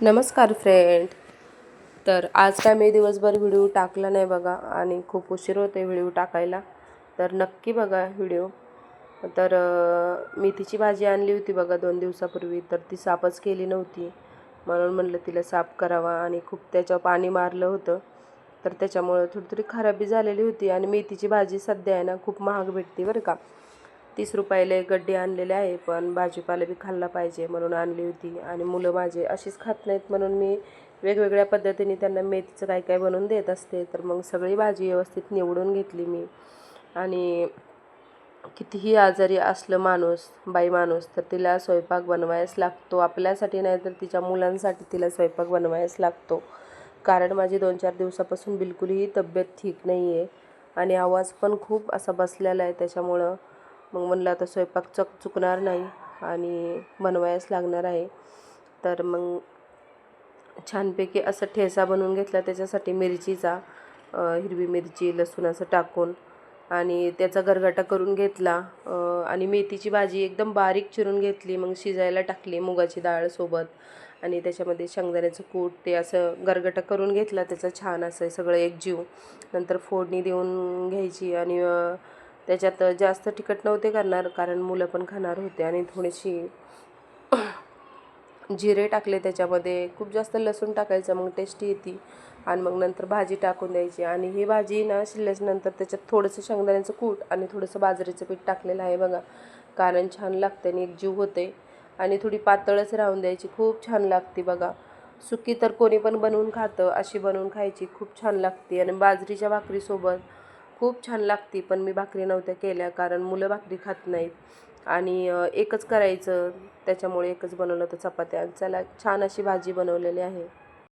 नमस्कार फ्रेंड. तर आज काय मी दिवसभर व्हिडिओ टाकला नाही बघा आणि खूप उशीर होते व्हिडिओ टाकायला. तर नक्की बघा व्हिडिओ. तर मेथीची भाजी आणली होती बघा 2 दिवसापूर्वी. तर ती साफच केली नव्हती, म्हणून म्हणलं तिला साफ करावा आणि खूप त्याच्यावर पाणी मारलं होतं. तर त्याच्यामुळे थोडी खराबी झालेली होती. आणि मेथीची भाजी सध्या आहे ना खूप महाग भेटते बरं का. 30 रुपयाला एक गड्डी आणलेले आहे, पण भाजीपाला बी खाल्ला पाहिजे म्हणून आणली होती. आणि मुलं माझे अशीच खात नाहीत, म्हणून मी वेगवेगळ्या पद्धतीने त्यांना मेथीचं काय काय बनवून देत असते. तर मग सगळी भाजी व्यवस्थित निवडून घेतली मी. आणि कितीही आजारी असलं बाई माणूस, तर तिला स्वयंपाक बनवायच लागतो. आपल्यासाठी नाही तर तिच्या मुलांसाठी तिला स्वयंपाक बनवायच लागतो. कारण माझी 2-4 दिवसापासून बिलकुलही तब्येत ठीक नाही आहे आणि आवाज पण खूप असा बसलेला आहे. त्याच्यामुळं मग म्हणलं आता स्वयंपाक चुकणार नाही आणि बनवायच लागणार आहे. तर मग छानपैकी असं ठेचा बनवून घेतला. त्याच्यासाठी मिरचीचा हिरवी मिरची लसूण असं टाकून आणि त्याचा गरगटा करून घेतला. आणि मेथीची भाजी एकदम बारीक चिरून घेतली, मग शिजायला टाकली मुगाची डाळ सोबत. आणि त्याच्यामध्ये शेंगदाण्याचं कूट ते असं गरगटा करून घेतला त्याचं छान असं सगळं एकजीव. नंतर फोडणी देऊन घ्यायची. आणि त्याच्यात जास्त तिखट नव्हते करणार, कारण मुलं पण खाणार होते. आणि थोडीशी जिरे टाकले त्याच्यामध्ये. खूप जास्त लसूण टाकायचं, मग टेस्टी येते. आणि मग नंतर भाजी टाकून द्यायची. आणि ही भाजी ना शिजल्यानंतर त्याच्यात थोडंसं शेंगदाण्याचं कूट आणि थोडंसं बाजरीचं पीठ टाकलेलं आहे बघा, कारण छान लागते आणि एकजीव होते. आणि थोडी पातळच राहून द्यायची, खूप छान लागते बघा. सुकी तर कोणी पण बनवून खातं, अशी बनवून खायची, खूप छान लागते. आणि बाजरीच्या भाकरीसोबत खूप छान लागते. पण मी भाकरी नव्हत्या केल्या, कारण मुलं भाकरी खात नाहीत. आणि एकच करायचं, त्याच्यामुळे एकच बनवलं तर चपात्या. चला, छान अशी भाजी बनवलेली आहे.